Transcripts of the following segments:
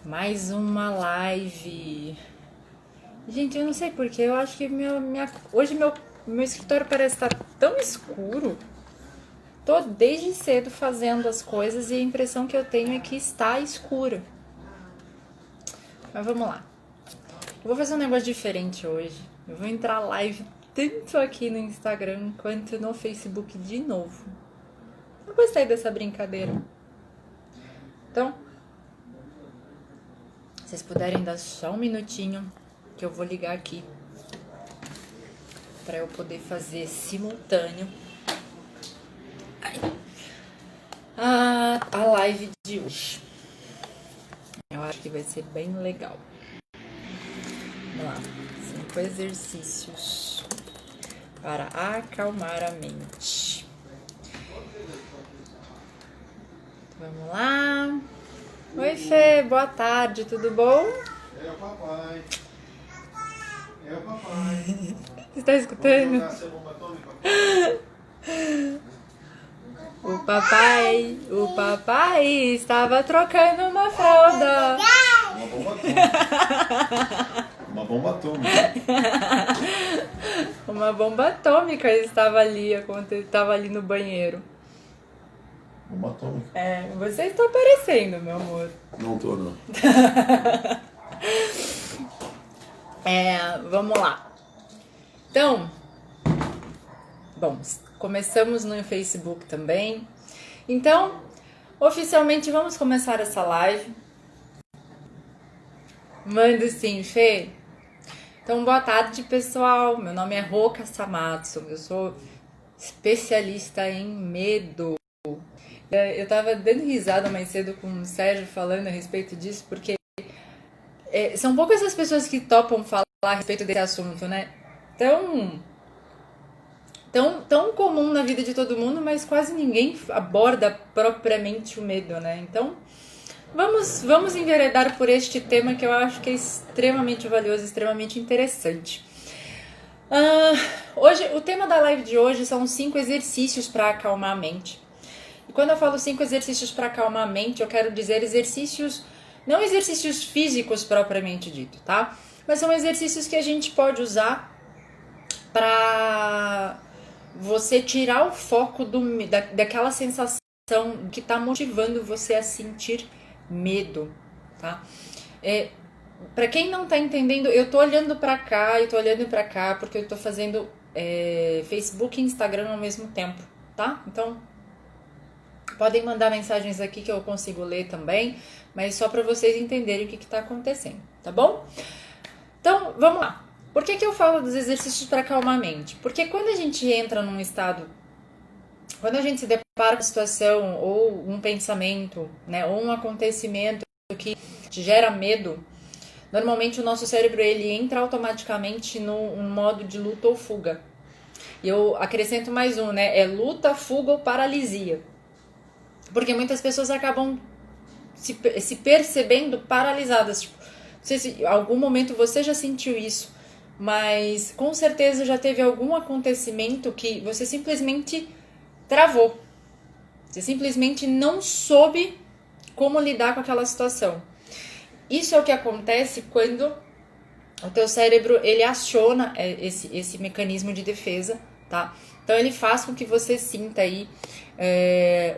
Mais uma live. Gente, eu não sei porquê, eu acho que hoje meu escritório parece estar tão escuro. Tô desde cedo fazendo as coisas e a impressão que eu tenho é que está escuro. Mas vamos lá. Eu vou fazer um negócio diferente hoje. Eu vou entrar live tanto aqui no Instagram quanto no Facebook de novo. Eu gostei dessa brincadeira. Então, se vocês puderem dar só um minutinho que eu vou ligar aqui para eu poder fazer simultâneo a live de hoje. Eu acho que vai ser bem legal. Vamos lá. 5 exercícios para acalmar a mente. Vamos lá. Oi, Fê. Boa tarde. Tudo bom? É o papai. É o papai. Você tá escutando? O papai estava trocando uma fralda. Uma bomba atômica. Uma bomba atômica estava ali no banheiro. Bomba atômica. É, você está aparecendo, meu amor. Não tô, não. Vamos lá. Então, bom, começamos no Facebook também. Então, oficialmente vamos começar essa live. Manda sim, Fê. Então, boa tarde, pessoal. Meu nome é Roca Samatsu. Eu sou especialista em medo. Eu tava dando risada mais cedo com o Sérgio falando a respeito disso, porque são poucas as pessoas que topam falar a respeito desse assunto, né? Tão comum na vida de todo mundo, mas quase ninguém aborda propriamente o medo, né? Então, vamos enveredar por este tema que eu acho que é extremamente valioso, extremamente interessante. Hoje, o tema da live de hoje são 5 exercícios para acalmar a mente. E quando eu falo 5 exercícios para acalmar a mente, eu quero dizer exercícios, não exercícios físicos propriamente dito, tá? Mas são exercícios que a gente pode usar para você tirar o foco daquela sensação que está motivando você a sentir medo, tá? Para quem não tá entendendo, eu tô olhando para cá e tô olhando para cá porque eu tô fazendo Facebook e Instagram ao mesmo tempo, tá? Então, podem mandar mensagens aqui que eu consigo ler também, mas só para vocês entenderem o que está acontecendo, tá bom? Então, vamos lá. Por que eu falo dos exercícios para acalmar a mente? Porque quando a gente entra num estado, quando a gente se depara com uma situação ou um pensamento, né, ou um acontecimento que te gera medo, normalmente o nosso cérebro ele entra automaticamente no modo de luta ou fuga. E eu acrescento mais um, né? É luta, fuga ou paralisia. Porque muitas pessoas acabam se percebendo paralisadas. Tipo, não sei se em algum momento você já sentiu isso, mas com certeza já teve algum acontecimento que você simplesmente travou. Você simplesmente não soube como lidar com aquela situação. Isso é o que acontece quando o teu cérebro ele aciona esse mecanismo de defesa, tá? Então ele faz com que você sinta aí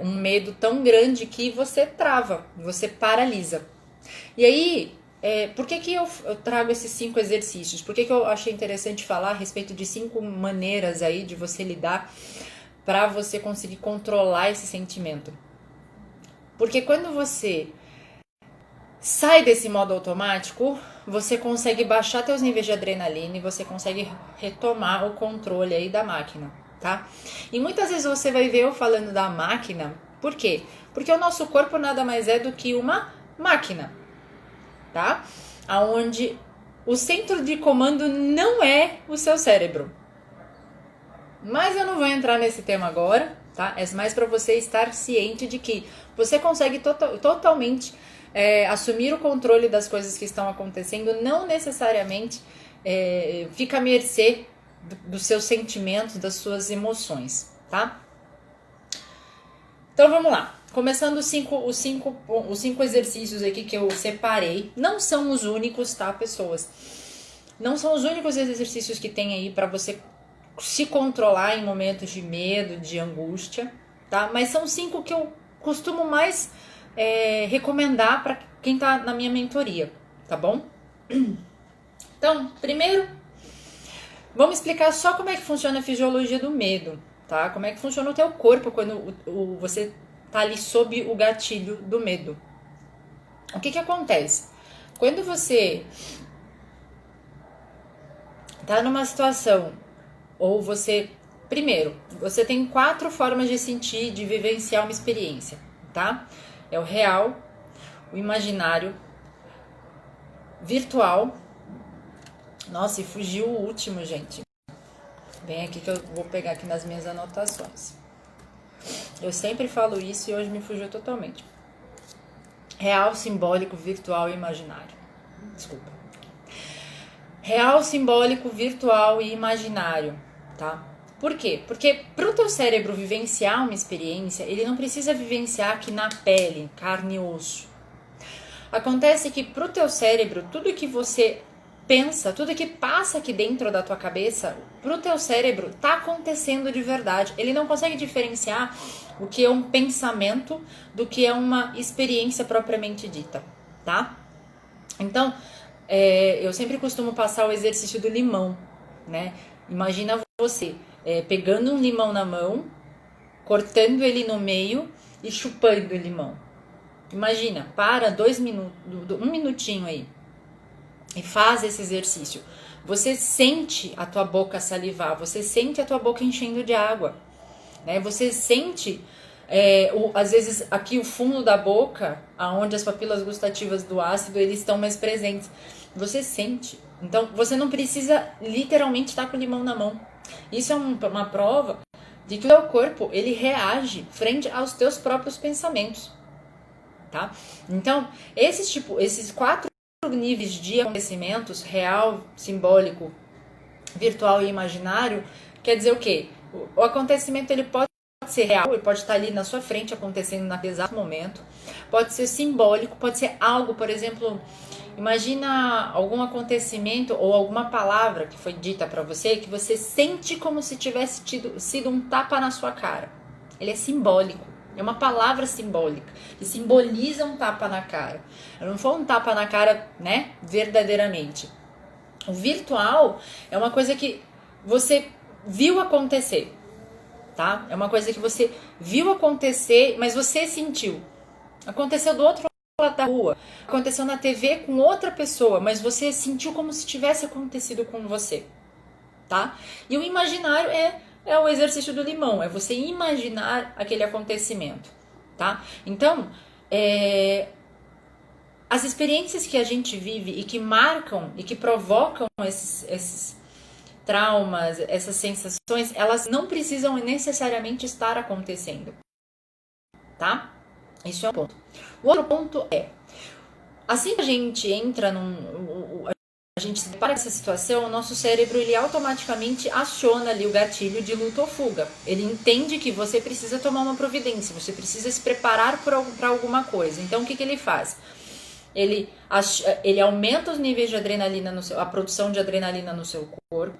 um medo tão grande que você trava, você paralisa. E aí, por que eu trago esses 5 exercícios? Por que eu achei interessante falar a respeito de 5 maneiras aí de você lidar para você conseguir controlar esse sentimento? Porque quando você sai desse modo automático, você consegue baixar seus níveis de adrenalina e você consegue retomar o controle aí da máquina, tá? E muitas vezes você vai ver eu falando da máquina, por quê? Porque o nosso corpo nada mais é do que uma máquina, tá? Onde o centro de comando não é o seu cérebro. Mas eu não vou entrar nesse tema agora, tá? É mais para você estar ciente de que você consegue totalmente assumir o controle das coisas que estão acontecendo, não necessariamente fica à mercê dos seus sentimentos, das suas emoções, tá? Então vamos lá. começando os cinco exercícios aqui que eu separei. Não são os únicos, tá, pessoas? Não são os únicos exercícios que tem aí para você se controlar em momentos de medo, de angústia, tá? Mas são 5 que eu costumo mais recomendar para quem tá na minha mentoria, tá bom? Então, primeiro, vamos explicar só como é que funciona a fisiologia do medo, tá? Como é que funciona o teu corpo quando você tá ali sob o gatilho do medo. O que acontece? Quando você tá numa situação, ou você... Primeiro, você tem 4 formas de sentir, de vivenciar uma experiência, tá? É o real, o imaginário, virtual... Nossa, e fugiu o último, gente. Vem aqui que eu vou pegar aqui nas minhas anotações. Eu sempre falo isso e hoje me fugiu totalmente. Real, simbólico, virtual e imaginário. Desculpa. Real, simbólico, virtual e imaginário, tá? Por quê? Porque pro teu cérebro vivenciar uma experiência, ele não precisa vivenciar aqui na pele, carne e osso. Acontece que pro teu cérebro, tudo que você pensa, tudo que passa aqui dentro da tua cabeça, pro teu cérebro tá acontecendo de verdade. Ele não consegue diferenciar o que é um pensamento do que é uma experiência propriamente dita, tá? Então, eu sempre costumo passar o exercício do limão, né? Imagina você pegando um limão na mão, cortando ele no meio e chupando o limão. Imagina, para 2 minutos, 1 minutinho aí. E faz esse exercício. Você sente a tua boca salivar, você sente a tua boca enchendo de água, né? Você sente, às vezes, aqui o fundo da boca, onde as papilas gustativas do ácido, eles estão mais presentes. Você sente. Então, você não precisa literalmente estar com o limão na mão. Isso é uma prova de que o teu corpo, ele reage frente aos teus próprios pensamentos, tá? Então, esses 4 níveis de acontecimentos, real, simbólico, virtual e imaginário, quer dizer o quê? O acontecimento ele pode ser real, ele pode estar ali na sua frente acontecendo naquele exato momento, pode ser simbólico, pode ser algo, por exemplo, imagina algum acontecimento ou alguma palavra que foi dita para você que você sente como se tivesse sido um tapa na sua cara. Ele é simbólico. É uma palavra simbólica, que simboliza um tapa na cara. Não foi um tapa na cara, né, verdadeiramente. O virtual é uma coisa que você viu acontecer, tá? É uma coisa que você viu acontecer, mas você sentiu. Aconteceu do outro lado da rua, aconteceu na TV com outra pessoa, mas você sentiu como se tivesse acontecido com você, tá? E o imaginário é o exercício do limão, é você imaginar aquele acontecimento, tá? Então, as experiências que a gente vive e que marcam e que provocam esses traumas, essas sensações, elas não precisam necessariamente estar acontecendo, tá? Isso é um ponto. O outro ponto é, assim que a gente entra a gente se depara com essa situação, o nosso cérebro ele automaticamente aciona ali o gatilho de luta ou fuga. Ele entende que você precisa tomar uma providência, você precisa se preparar para alguma coisa. Então o que ele faz? Ele aumenta os níveis de adrenalina, a produção de adrenalina no seu corpo,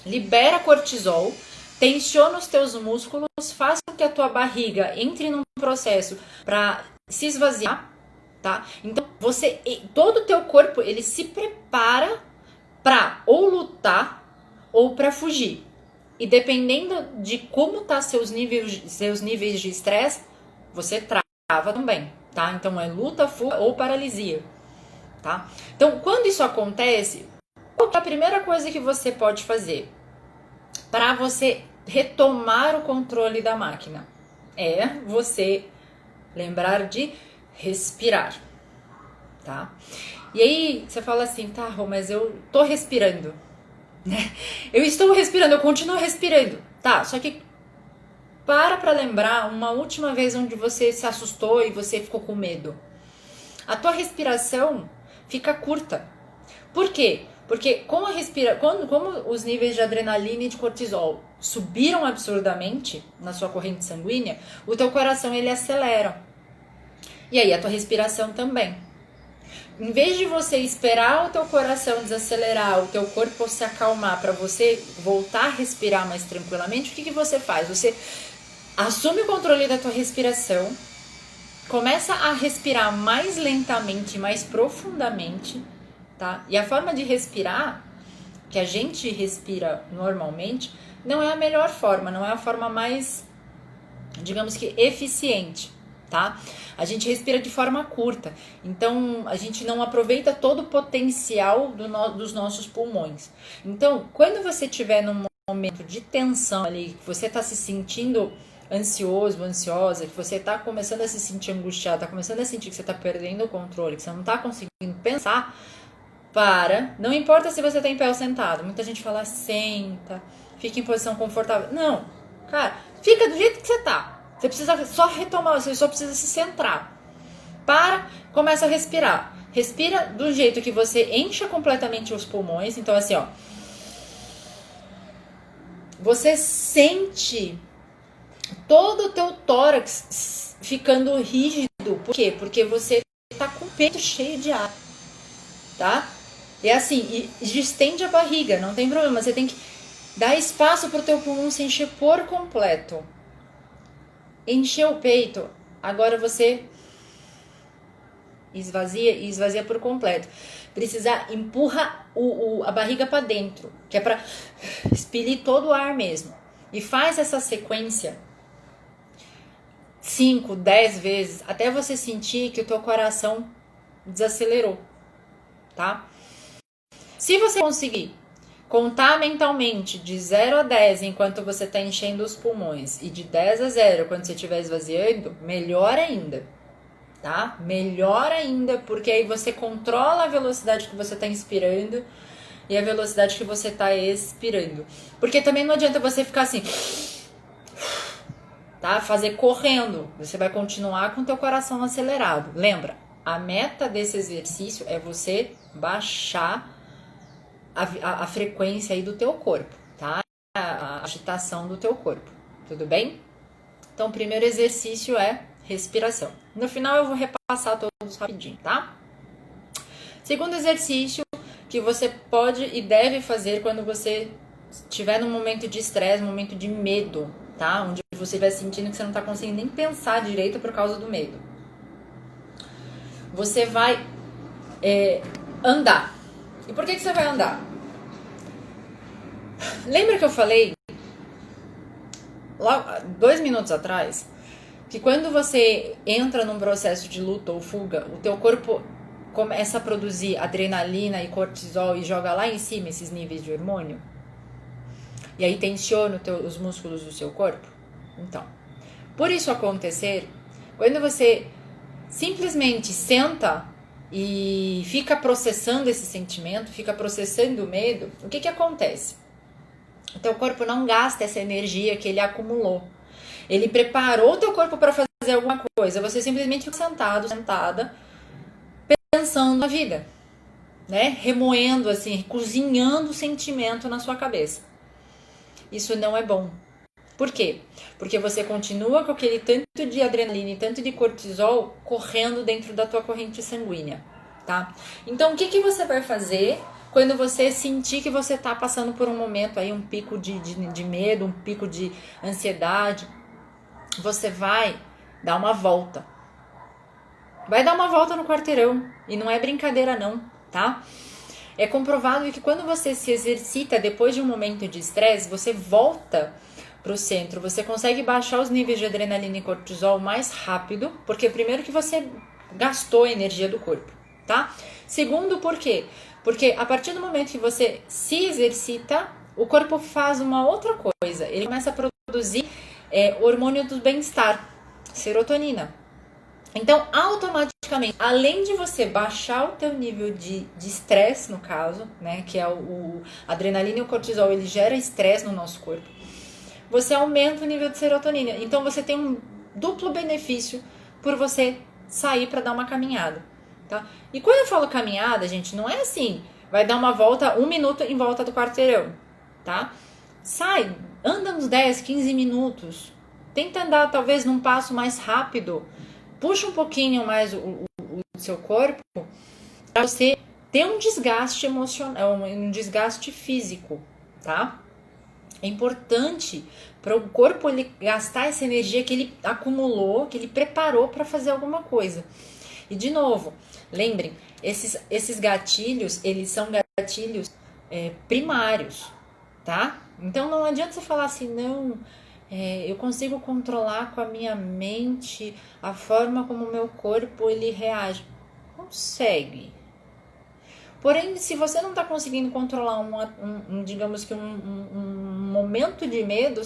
libera cortisol, tensiona os teus músculos, faz com que a tua barriga entre num processo para se esvaziar. Tá? Então, todo o teu corpo, ele se prepara para ou lutar ou para fugir. E dependendo de como tá seus níveis de estresse, você trava também, tá? Então, é luta, fuga ou paralisia, tá? Então, quando isso acontece, qual é a primeira coisa que você pode fazer para você retomar o controle da máquina? É você lembrar de respirar, tá? E aí você fala assim, tá, Rô, mas eu tô respirando, né? Eu estou respirando, eu continuo respirando, tá? Só que para lembrar uma última vez onde você se assustou e você ficou com medo. A tua respiração fica curta. Por quê? Porque como os níveis de adrenalina e de cortisol subiram absurdamente na sua corrente sanguínea, o teu coração ele acelera. E aí a tua respiração também. Em vez de você esperar o teu coração desacelerar, o teu corpo se acalmar para você voltar a respirar mais tranquilamente, o que você faz? Você assume o controle da tua respiração, começa a respirar mais lentamente, mais profundamente, tá? E a forma de respirar, que a gente respira normalmente, não é a melhor forma, não é a forma mais, digamos que, eficiente, tá? A gente respira de forma curta, então a gente não aproveita todo o potencial dos nossos pulmões. Então, quando você estiver num momento de tensão ali, que você está se sentindo ansioso, ansiosa, que você está começando a se sentir angustiado, está começando a sentir que você está perdendo o controle, que você não está conseguindo pensar, não importa se você está em pé ou sentado. Muita gente fala, senta, fica em posição confortável. Não, cara, fica do jeito que você está. Você precisa só retomar, você só precisa se centrar. Começa a respirar. Respira do jeito que você encha completamente os pulmões. Então assim, ó. Você sente todo o teu tórax ficando rígido. Por quê? Porque você tá com o peito cheio de ar. Tá? É assim, e distende a barriga, não tem problema. Você tem que dar espaço pro teu pulmão se encher por completo. Encheu o peito, agora você esvazia por completo. Precisar, empurra a barriga para dentro, que é para expelir todo o ar mesmo. E faz essa sequência 5, 10 vezes, até você sentir que o teu coração desacelerou, tá? Se você conseguir contar mentalmente de 0 a 10 enquanto você está enchendo os pulmões e de 10 a 0 quando você estiver esvaziando, melhor ainda, tá? Melhor ainda, porque aí você controla a velocidade que você está inspirando e a velocidade que você está expirando. Porque também não adianta você ficar assim, tá? Fazer correndo, você vai continuar com o teu coração acelerado. Lembra, a meta desse exercício é você baixar a frequência aí do teu corpo, tá? A agitação do teu corpo, tudo bem? Então, o primeiro exercício é respiração. No final eu vou repassar todos rapidinho, tá? Segundo exercício que você pode e deve fazer quando você estiver num momento de estresse, num momento de medo, tá? Onde você estiver sentindo que você não tá conseguindo nem pensar direito por causa do medo. Você vai andar. E por que você vai andar? Lembra que eu falei lá 2 minutos atrás que quando você entra num processo de luta ou fuga, o teu corpo começa a produzir adrenalina e cortisol e joga lá em cima esses níveis de hormônio? E aí tensiona os músculos do seu corpo? Então, por isso acontecer, quando você simplesmente senta e fica processando esse sentimento, fica processando o medo, o que acontece? O teu corpo não gasta essa energia que ele acumulou. Ele preparou o teu corpo para fazer alguma coisa. Você simplesmente fica sentado, sentada, pensando na vida, né? Remoendo, assim, cozinhando o sentimento na sua cabeça. Isso não é bom. Por quê? Porque você continua com aquele tanto de adrenalina e tanto de cortisol correndo dentro da tua corrente sanguínea, tá? Então, o que você vai fazer quando você sentir que você tá passando por um momento aí, um pico de medo, um pico de ansiedade? Você vai dar uma volta. Vai dar uma volta no quarteirão. E não é brincadeira não, tá? É comprovado que quando você se exercita depois de um momento de estresse, você volta pro centro, você consegue baixar os níveis de adrenalina e cortisol mais rápido, porque primeiro que você gastou a energia do corpo, tá? Segundo, por quê? Porque a partir do momento que você se exercita, o corpo faz uma outra coisa, ele começa a produzir hormônio do bem-estar, serotonina. Então, automaticamente, além de você baixar o teu nível de estresse, no caso, né, que é o adrenalina e o cortisol, ele gera estresse no nosso corpo, você aumenta o nível de serotonina. Então, você tem um duplo benefício por você sair para dar uma caminhada, tá? E quando eu falo caminhada, gente, não é assim, vai dar uma volta, 1 minuto em volta do quarteirão, tá? Sai, anda uns 10, 15 minutos. Tenta andar talvez num passo mais rápido. Puxa um pouquinho mais o seu corpo para você ter um desgaste emocional, um desgaste físico, tá? É importante para o corpo ele gastar essa energia que ele acumulou, que ele preparou para fazer alguma coisa. E de novo, lembrem, esses gatilhos, eles são gatilhos primários, tá? Então não adianta você falar assim, não, eu consigo controlar com a minha mente a forma como o meu corpo ele reage. Consegue. Porém, se você não está conseguindo controlar digamos que um momento de medo,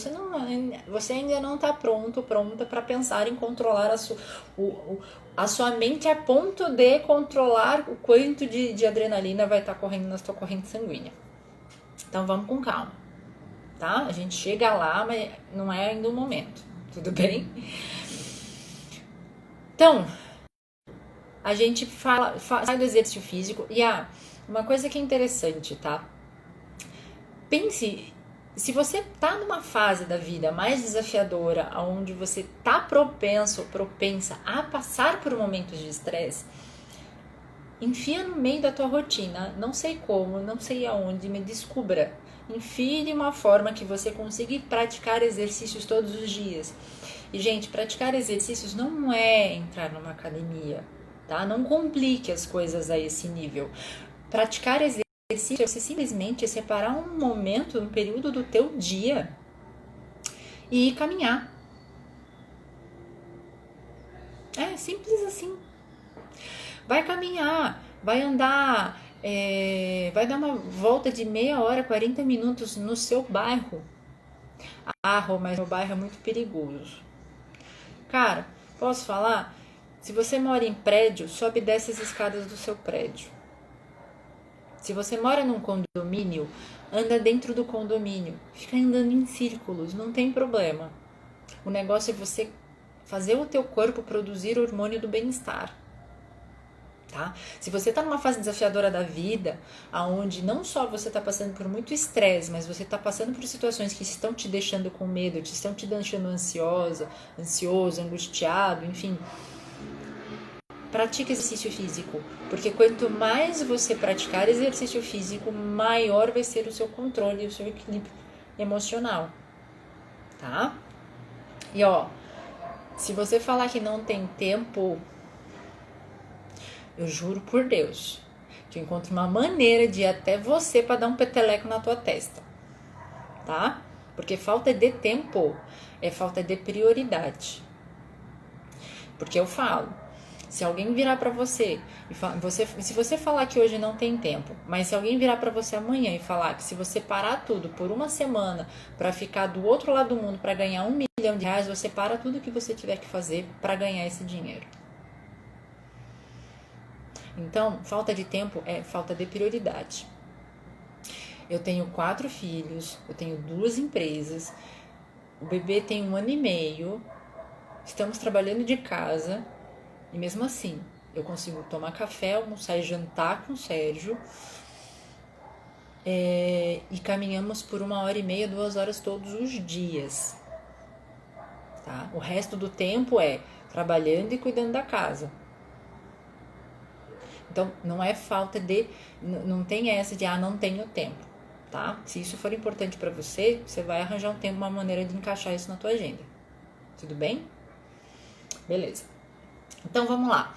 você ainda não está pronta para pensar em controlar a sua mente a ponto de controlar o quanto de adrenalina vai estar correndo na sua corrente sanguínea. Então vamos com calma, tá? A gente chega lá, mas não é ainda o momento, tudo bem? Então, a gente sai do exercício físico e uma coisa que é interessante, tá? Pense, se você tá numa fase da vida mais desafiadora, onde você tá propensa a passar por momentos de estresse, enfia no meio da tua rotina, não sei como, não sei aonde, me descubra. Enfie de uma forma que você consiga praticar exercícios todos os dias. E, gente, praticar exercícios não é entrar numa academia, tá? Não complique as coisas a esse nível. Praticar exercício é você simplesmente separar um momento, um período do teu dia e ir caminhar. É simples assim. Vai caminhar, vai andar, vai dar uma volta de meia hora, 40 minutos no seu bairro. Mas meu bairro é muito perigoso. Cara, posso falar? Se você mora em prédio, sobe e desce as escadas do seu prédio. Se você mora num condomínio, anda dentro do condomínio. Fica andando em círculos, não tem problema. O negócio é você fazer o teu corpo produzir o hormônio do bem-estar. Tá? Se você está numa fase desafiadora da vida, aonde não só você está passando por muito estresse, mas você está passando por situações que estão te deixando com medo, estão te deixando ansioso, angustiado, enfim, pratique exercício físico, porque quanto mais você praticar exercício físico, maior vai ser o seu controle e o seu equilíbrio emocional, tá? E se você falar que não tem tempo, eu juro por Deus que eu encontro uma maneira de ir até você para dar um peteleco na tua testa, tá? Porque falta de tempo é falta de prioridade. Porque eu falo, se alguém virar para você, se você falar que hoje não tem tempo, mas se alguém virar para você amanhã e falar que se você parar tudo por uma semana para ficar do outro lado do mundo para ganhar R$1 milhão, você para tudo que você tiver que fazer para ganhar esse dinheiro. Então, falta de tempo é falta de prioridade. Eu tenho 4 filhos, eu tenho 2 empresas, o bebê tem 1 ano e meio, estamos trabalhando de casa e mesmo assim eu consigo tomar café, almoçar e jantar com o Sérgio e caminhamos por 1h30, 2 horas todos os dias. Tá? O resto do tempo é trabalhando e cuidando da casa. Então, não é falta de... Não tem essa de, não tenho tempo, tá? Se isso for importante para você, você vai arranjar um tempo, uma maneira de encaixar isso na tua agenda. Tudo bem? Beleza. Então, vamos lá.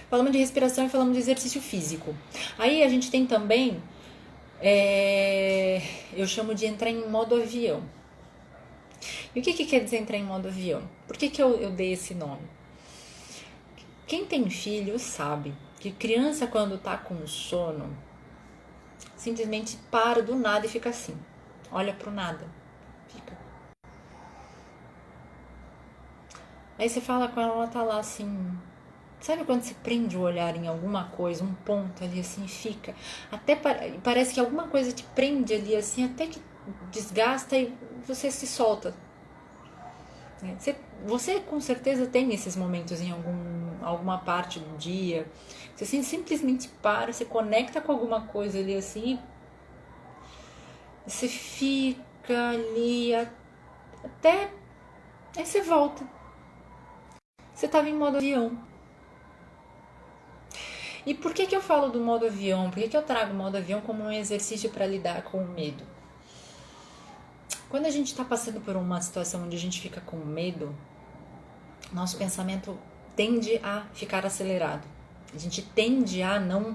Falamos de respiração e falamos de exercício físico. Aí, a gente tem também... eu chamo de entrar em modo avião. E o que quer dizer entrar em modo avião? Por que eu dei esse nome? Quem tem filho sabe que criança, quando tá com sono, simplesmente para do nada e fica assim. Olha pro nada. Fica. Aí você fala com ela, ela tá lá assim. Sabe quando você prende o olhar em alguma coisa, um ponto ali assim, fica. Até parece que alguma coisa te prende ali assim, até que desgasta e você se solta. Você com certeza tem esses momentos em alguma parte do dia. Você simplesmente para, você conecta com alguma coisa ali assim, você fica ali até aí você volta. Você estava em modo avião. E por que eu falo do modo avião? Por que eu trago o modo avião como um exercício para lidar com o medo? Quando a gente está passando por uma situação onde a gente fica com medo, nosso pensamento tende a ficar acelerado. A gente tende a não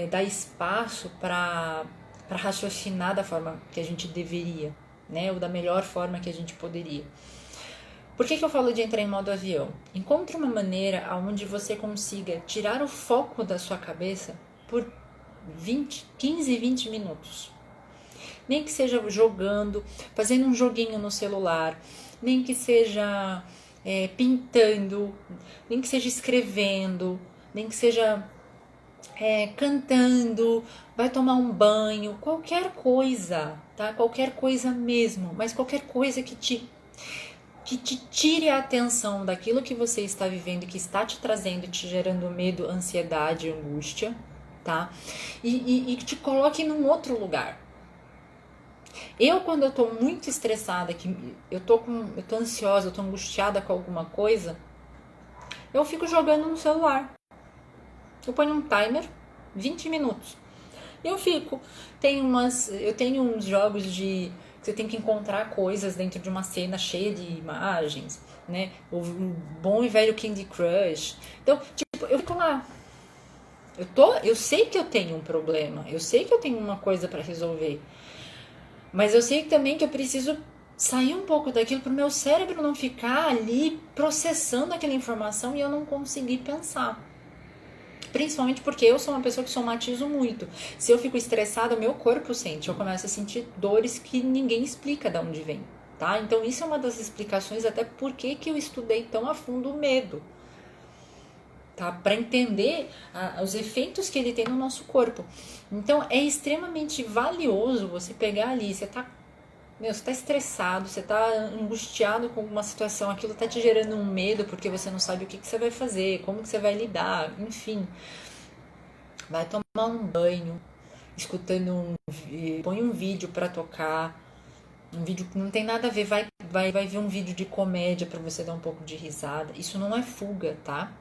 dar espaço para raciocinar da forma que a gente deveria, né? Ou da melhor forma que a gente poderia. Por que eu falo de entrar em modo avião? Encontre uma maneira onde você consiga tirar o foco da sua cabeça por 15, 20 minutos. Nem que seja jogando, fazendo um joguinho no celular, nem que seja pintando, nem que seja escrevendo, nem que seja cantando, vai tomar um banho, qualquer coisa, tá? Qualquer coisa mesmo, mas qualquer coisa que te tire a atenção daquilo que você está vivendo, que está te trazendo, te gerando medo, ansiedade, angústia, tá? E te coloque num outro lugar. Quando eu tô muito estressada, que eu tô ansiosa, eu tô angustiada com alguma coisa, eu fico jogando no celular. Eu ponho um timer, 20 minutos. Eu tenho uns jogos de você tem que encontrar coisas dentro de uma cena cheia de imagens, né? O bom e velho Candy Crush. Então, tipo, eu fico lá. Eu sei que eu tenho um problema, eu sei que eu tenho uma coisa para resolver. Mas eu sei também que eu preciso sair um pouco daquilo para o meu cérebro não ficar ali processando aquela informação e eu não conseguir pensar. Principalmente porque eu sou uma pessoa que somatizo muito. Se eu fico estressada, meu corpo sente. Eu começo a sentir dores que ninguém explica de onde vem, tá? Então isso é uma das explicações até por que eu estudei tão a fundo o medo, tá? Para entender os efeitos que ele tem no nosso corpo. Então é extremamente valioso você pegar ali, você tá estressado, você tá angustiado com uma situação, aquilo tá te gerando um medo porque você não sabe o que você vai fazer, como que você vai lidar, enfim. Vai tomar um banho, põe um vídeo para tocar, um vídeo que não tem nada a ver, vai ver um vídeo de comédia para você dar um pouco de risada. Isso não é fuga, tá?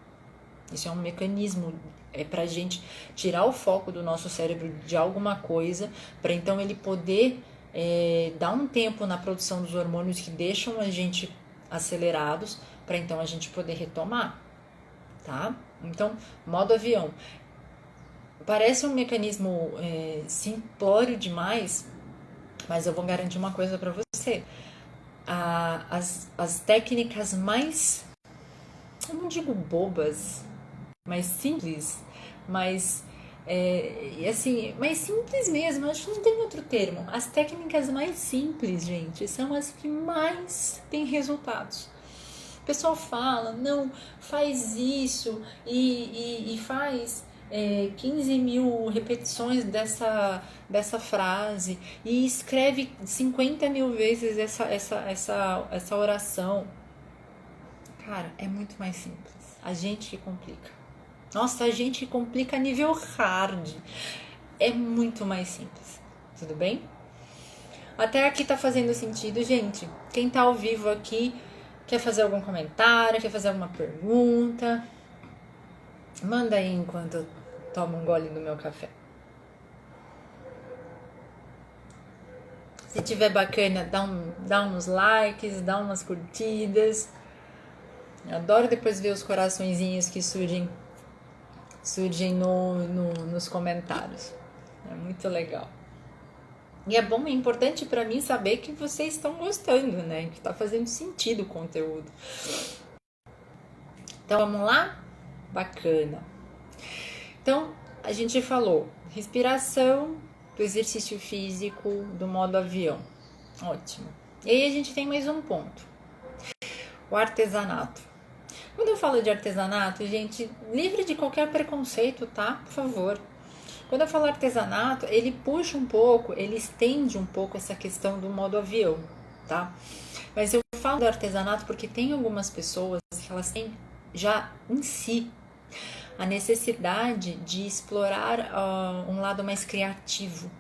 Isso é um mecanismo, pra gente tirar o foco do nosso cérebro de alguma coisa, para então ele poder dar um tempo na produção dos hormônios que deixam a gente acelerados, para então a gente poder retomar, tá? Então, modo avião. Parece um mecanismo simplório demais, mas eu vou garantir uma coisa para você. As técnicas mais, eu não digo bobas, mais simples, mais mais simples mesmo, acho que não tem outro termo. As técnicas mais simples, gente, são as que mais têm resultados. O pessoal fala, não, faz isso e faz 15 mil repetições dessa frase e escreve 50 mil vezes essa oração. Cara, é muito mais simples. A gente que complica. Nossa, a gente complica a nível hard. É muito mais simples. Tudo bem? Até aqui tá fazendo sentido, gente? Quem tá ao vivo aqui quer fazer algum comentário, quer fazer alguma pergunta? Manda aí enquanto eu tomo um gole do meu café. Se tiver bacana, dá uns likes, dá umas curtidas. Eu adoro depois ver os coraçõezinhos que surgem nos comentários. É muito legal. E é bom, é importante para mim saber que vocês estão gostando, né? Que tá fazendo sentido o conteúdo. Então, vamos lá? Bacana. Então, a gente falou respiração, do exercício físico, do modo avião. Ótimo. E aí a gente tem mais um ponto. O artesanato. Quando eu falo de artesanato, gente, livre de qualquer preconceito, tá? Por favor. Quando eu falo artesanato, ele puxa um pouco, ele estende um pouco essa questão do modo avião, tá? Mas eu falo do artesanato porque tem algumas pessoas que elas têm já em si a necessidade de explorar um lado mais criativo.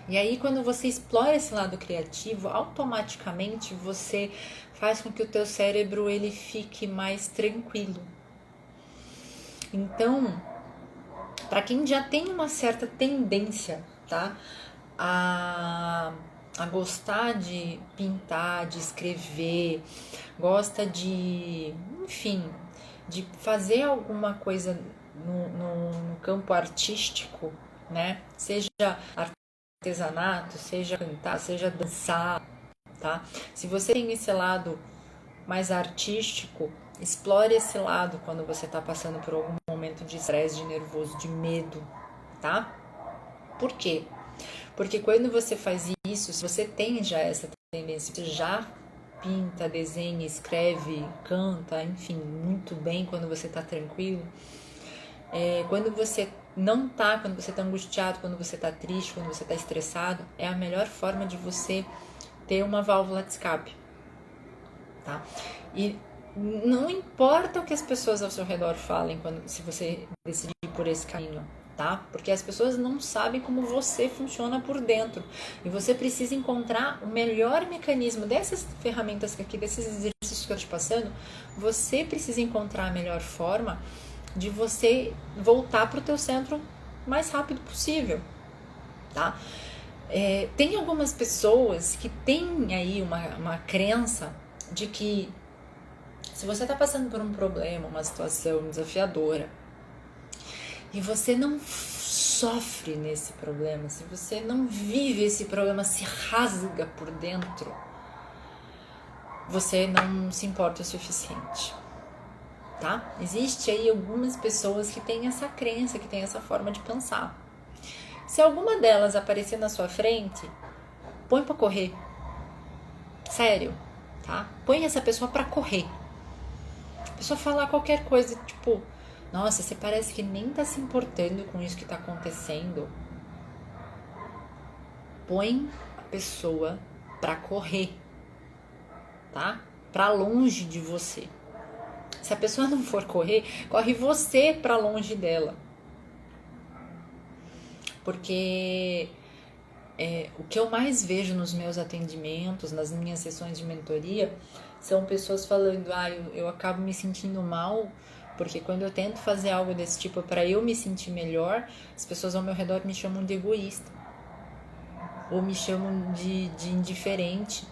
E aí, quando você explora esse lado criativo, automaticamente você faz com que o teu cérebro ele fique mais tranquilo. Então, para quem já tem uma certa tendência, tá, a gostar de pintar, de escrever, gosta de, enfim, de fazer alguma coisa no campo artístico, né? Seja artesanato, seja cantar, seja dançar, tá? Se você tem esse lado mais artístico, explore esse lado quando você está passando por algum momento de estresse, de nervoso, de medo, tá? Por quê? Porque quando você faz isso, se você tem já essa tendência, você já pinta, desenha, escreve, canta, enfim, muito bem quando você está tranquilo. Quando você não tá, quando você tá angustiado, quando você tá triste, quando você tá estressado, é a melhor forma de você ter uma válvula de escape, tá? E não importa o que as pessoas ao seu redor falem se você decidir por esse caminho, tá? Porque as pessoas não sabem como você funciona por dentro. E você precisa encontrar o melhor mecanismo dessas ferramentas aqui, desses exercícios que eu tô te passando. Você precisa encontrar a melhor forma de você voltar para o teu centro o mais rápido possível, tá? Tem algumas pessoas que têm aí uma crença de que se você está passando por um problema, uma situação desafiadora, e você não sofre nesse problema, se você não vive esse problema, se rasga por dentro, você não se importa o suficiente. Tá? Existe aí algumas pessoas que têm essa crença, que têm essa forma de pensar. Se alguma delas aparecer na sua frente, põe pra correr. Sério, tá? Põe essa pessoa pra correr. A pessoa falar qualquer coisa, tipo, nossa, você parece que nem tá se importando com isso que tá acontecendo. Põe a pessoa pra correr, tá? Pra longe de você. Se a pessoa não for correr, corre você para longe dela. Porque o que eu mais vejo nos meus atendimentos, nas minhas sessões de mentoria, são pessoas falando, eu acabo me sentindo mal, porque quando eu tento fazer algo desse tipo para eu me sentir melhor, as pessoas ao meu redor me chamam de egoísta. Ou me chamam de indiferente.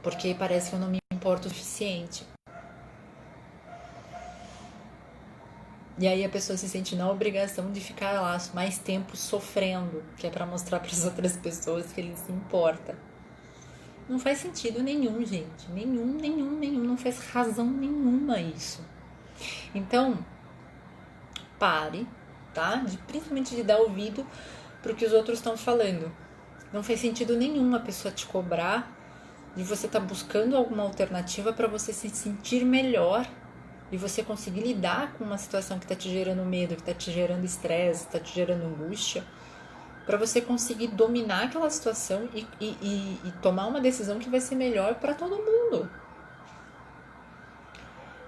Porque parece que eu não me importo o suficiente. E aí a pessoa se sente na obrigação de ficar lá mais tempo sofrendo, que é para mostrar para as outras pessoas que ele se importa. Não faz sentido nenhum, gente. Nenhum. Não faz razão nenhuma isso. Então, pare, tá? Principalmente de dar ouvido pro que os outros estão falando. Não faz sentido nenhum a pessoa te cobrar de você estar buscando alguma alternativa para você se sentir melhor e você conseguir lidar com uma situação que está te gerando medo, que está te gerando estresse, está te gerando angústia, para você conseguir dominar aquela situação e tomar uma decisão que vai ser melhor para todo mundo.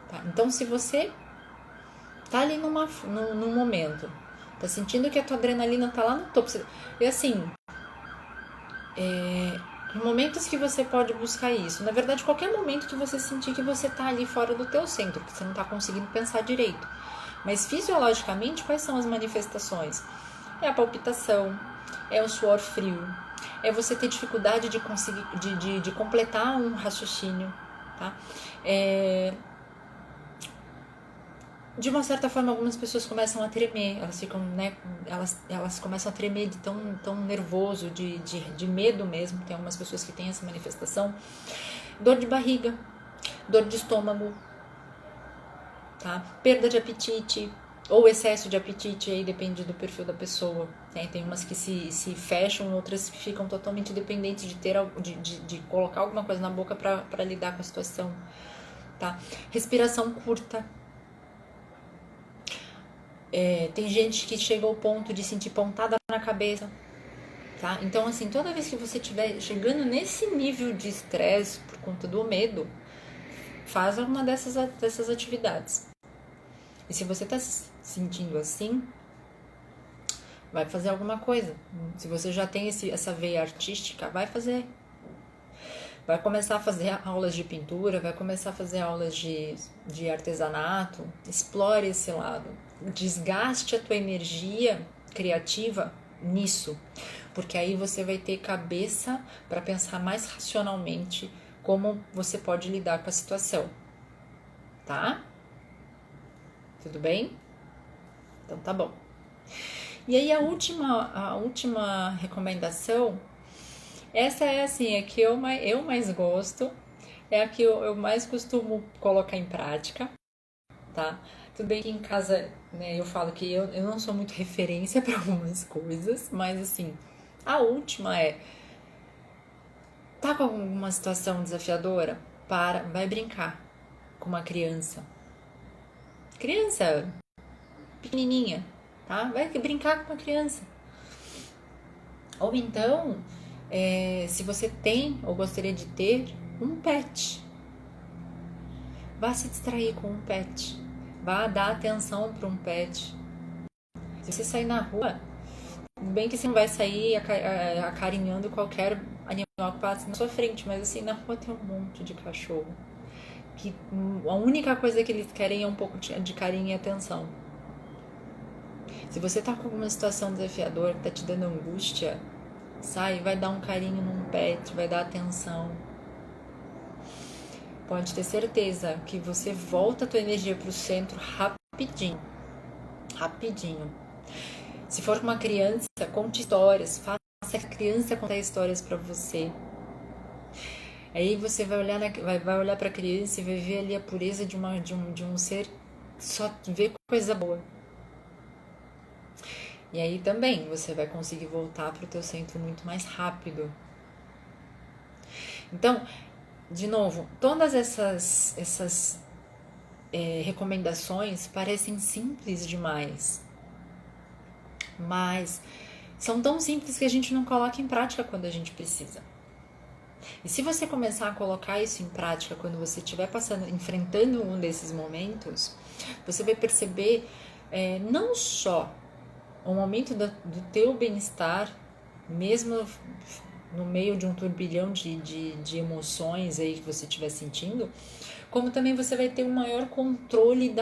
Tá? Então, se você tá ali num momento, tá sentindo que a tua adrenalina tá lá no topo, e assim, momentos que você pode buscar isso. Na verdade, qualquer momento que você sentir que você tá ali fora do teu centro, que você não tá conseguindo pensar direito. Mas fisiologicamente, quais são as manifestações? É a palpitação, é o suor frio, é você ter dificuldade de conseguir, de completar um raciocínio, tá? De uma certa forma, algumas pessoas começam a tremer, elas ficam, né, elas começam a tremer de tão nervoso, de medo mesmo. Tem algumas pessoas que têm essa manifestação. Dor de barriga, dor de estômago, tá? Perda de apetite ou excesso de apetite, aí depende do perfil da pessoa, né? Tem umas que se fecham, outras que ficam totalmente dependentes de colocar alguma coisa na boca para lidar com a situação, tá? Respiração curta. Tem gente que chega ao ponto de sentir pontada na cabeça, tá? Então, assim, toda vez que você estiver chegando nesse nível de estresse por conta do medo, faz alguma dessas atividades. E se você tá se sentindo assim, vai fazer alguma coisa. Se você já tem essa veia artística, vai fazer. Vai começar a fazer aulas de pintura, vai começar a fazer aulas de artesanato. Explore esse lado. Desgaste a tua energia criativa nisso. Porque aí você vai ter cabeça para pensar mais racionalmente como você pode lidar com a situação. Tá? Tudo bem? Então tá bom. E aí a última recomendação, essa é assim, a que eu mais gosto, é a que eu mais costumo colocar em prática, tá? Tudo bem que em casa, né, eu falo que eu não sou muito referência para algumas coisas, mas assim, a última tá com alguma situação desafiadora? Vai brincar com uma criança. Criança pequenininha, tá? Vai brincar com uma criança. Ou então, se você tem ou gostaria de ter um pet, vá se distrair com um pet, vá dar atenção para um pet. Se você sair na rua, bem que você não vai sair acarinhando qualquer animal que passe na sua frente, mas assim, na rua tem um monte de cachorro que a única coisa que eles querem é um pouco de carinho e atenção. Se você tá com alguma situação desafiadora que tá te dando angústia, sai, vai dar um carinho num pet, vai dar atenção. Pode ter certeza que você volta a tua energia pro centro rapidinho. Rapidinho. Se for com uma criança, conte histórias, faça a criança contar histórias para você. Aí você vai olhar para a criança e vai ver ali a pureza de um ser, só ver coisa boa. E aí também você vai conseguir voltar para o teu centro muito mais rápido. Então, de novo, todas essas recomendações parecem simples demais, mas são tão simples que a gente não coloca em prática quando a gente precisa. E se você começar a colocar isso em prática quando você estiver enfrentando um desses momentos, você vai perceber não só o momento do teu bem-estar, mesmo no meio de um turbilhão de emoções aí que você estiver sentindo, como também você vai ter um maior controle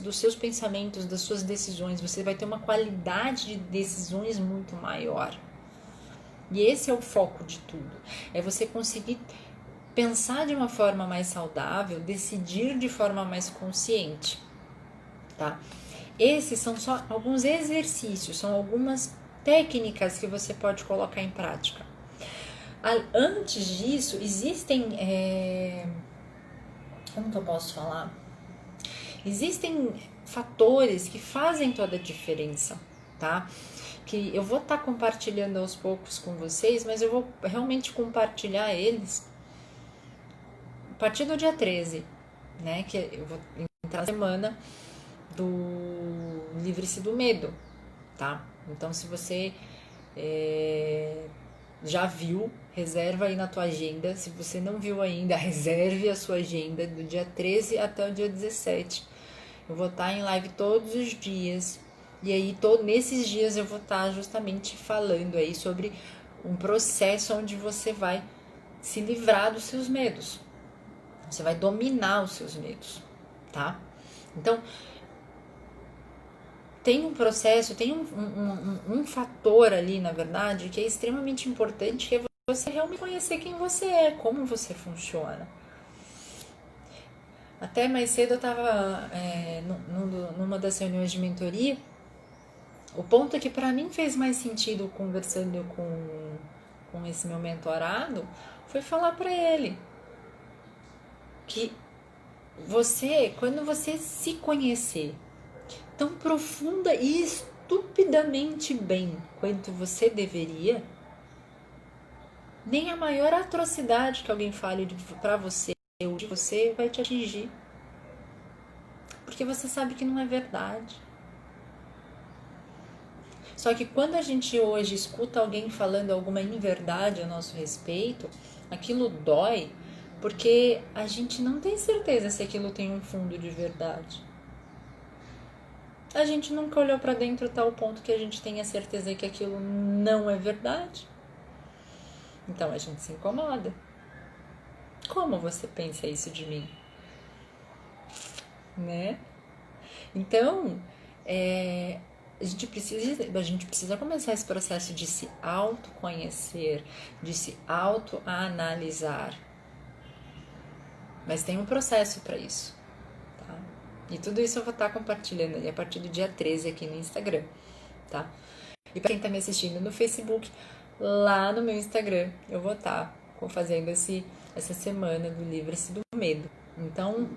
dos seus pensamentos, das suas decisões. Você vai ter uma qualidade de decisões muito maior. E esse é o foco de tudo. É você conseguir pensar de uma forma mais saudável, decidir de forma mais consciente, tá? Esses são só alguns exercícios, são algumas técnicas que você pode colocar em prática. Antes disso, existem... como que eu posso falar? Existem fatores que fazem toda a diferença, tá? Que eu vou estar compartilhando aos poucos com vocês, mas eu vou realmente compartilhar eles a partir do dia 13, né? Que eu vou entrar na semana do Livre-se do Medo, tá? Então, se você já viu, reserva aí na tua agenda. Se você não viu ainda, reserve a sua agenda do dia 13 até o dia 17. Eu vou estar em live todos os dias. E aí, nesses dias eu vou estar justamente falando aí sobre um processo onde você vai se livrar dos seus medos. Você vai dominar os seus medos, tá? Então, tem um processo, tem um fator ali, na verdade, que é extremamente importante, que é você realmente conhecer quem você é, como você funciona. Até mais cedo eu estava numa das reuniões de mentoria. O ponto que para mim fez mais sentido conversando com esse meu mentorado foi falar para ele que quando você se conhecer tão profunda e estupidamente bem quanto você deveria, nem a maior atrocidade que alguém fale pra você ou de você vai te atingir. Porque você sabe que não é verdade. Só que quando a gente hoje escuta alguém falando alguma inverdade a nosso respeito, aquilo dói, porque a gente não tem certeza se aquilo tem um fundo de verdade. A gente nunca olhou para dentro a tal ponto que a gente tenha certeza que aquilo não é verdade. Então a gente se incomoda. Como você pensa isso de mim? Né? Então, a gente precisa começar esse processo de se autoconhecer, de se autoanalisar. Mas tem um processo para isso, tá? E tudo isso eu vou estar compartilhando ali a partir do dia 13 aqui no Instagram, tá? E para quem tá me assistindo no Facebook, lá no meu Instagram, eu vou estar fazendo essa semana do Livre-se do Medo. Então,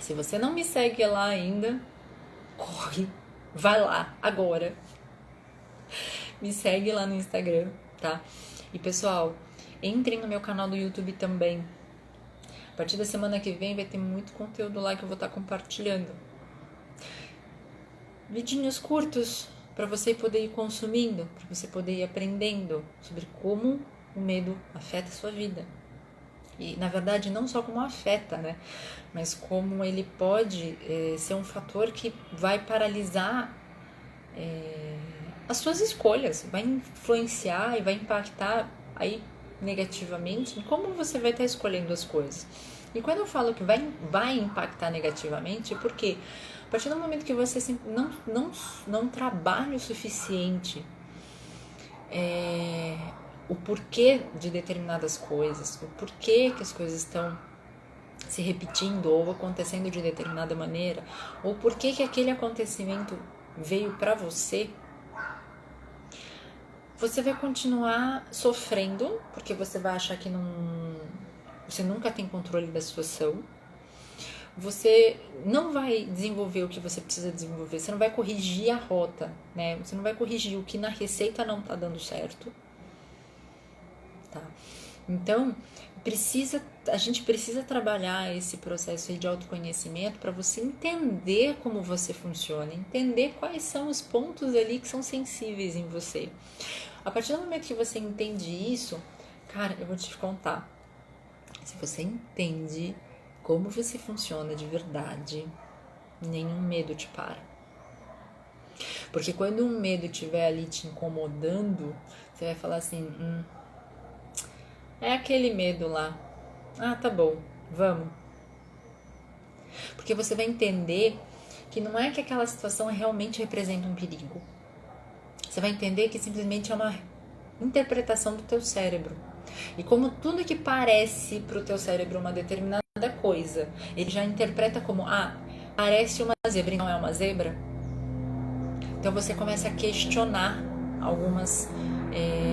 se você não me segue lá ainda, corre, vai lá agora. Me segue lá no Instagram, tá? E pessoal, entrem no meu canal do YouTube também. A partir da semana que vem vai ter muito conteúdo lá que eu vou estar compartilhando. Vidinhos curtos para você poder ir consumindo, para você poder ir aprendendo sobre como o medo afeta a sua vida. E, na verdade, não só como afeta, né? Mas como ele pode ser um fator que vai paralisar as suas escolhas, vai influenciar e vai impactar aí negativamente em como você vai estar escolhendo as coisas. E quando eu falo que vai impactar negativamente, é porque a partir do momento que você não trabalha o suficiente o porquê de determinadas coisas, o porquê que as coisas estão se repetindo ou acontecendo de determinada maneira, ou porquê que aquele acontecimento veio para você, você vai continuar sofrendo, porque você vai achar que você nunca tem controle da situação. Você não vai desenvolver o que você precisa desenvolver, você não vai corrigir a rota, né? Você não vai corrigir o que na receita não tá dando certo, tá? Então, a gente precisa trabalhar esse processo aí de autoconhecimento para você entender como você funciona, entender quais são os pontos ali que são sensíveis em você. A partir do momento que você entende isso, cara, eu vou te contar. Se você entende como você funciona de verdade, nenhum medo te para. Porque quando um medo estiver ali te incomodando, você vai falar assim, é aquele medo lá. Ah, tá bom, vamos. Porque você vai entender que não é que aquela situação realmente representa um perigo. Você vai entender que simplesmente é uma interpretação do teu cérebro. E como tudo que parece para o teu cérebro uma determinada coisa, ele já interpreta como, parece uma zebra e não é uma zebra. Então você começa a questionar algumas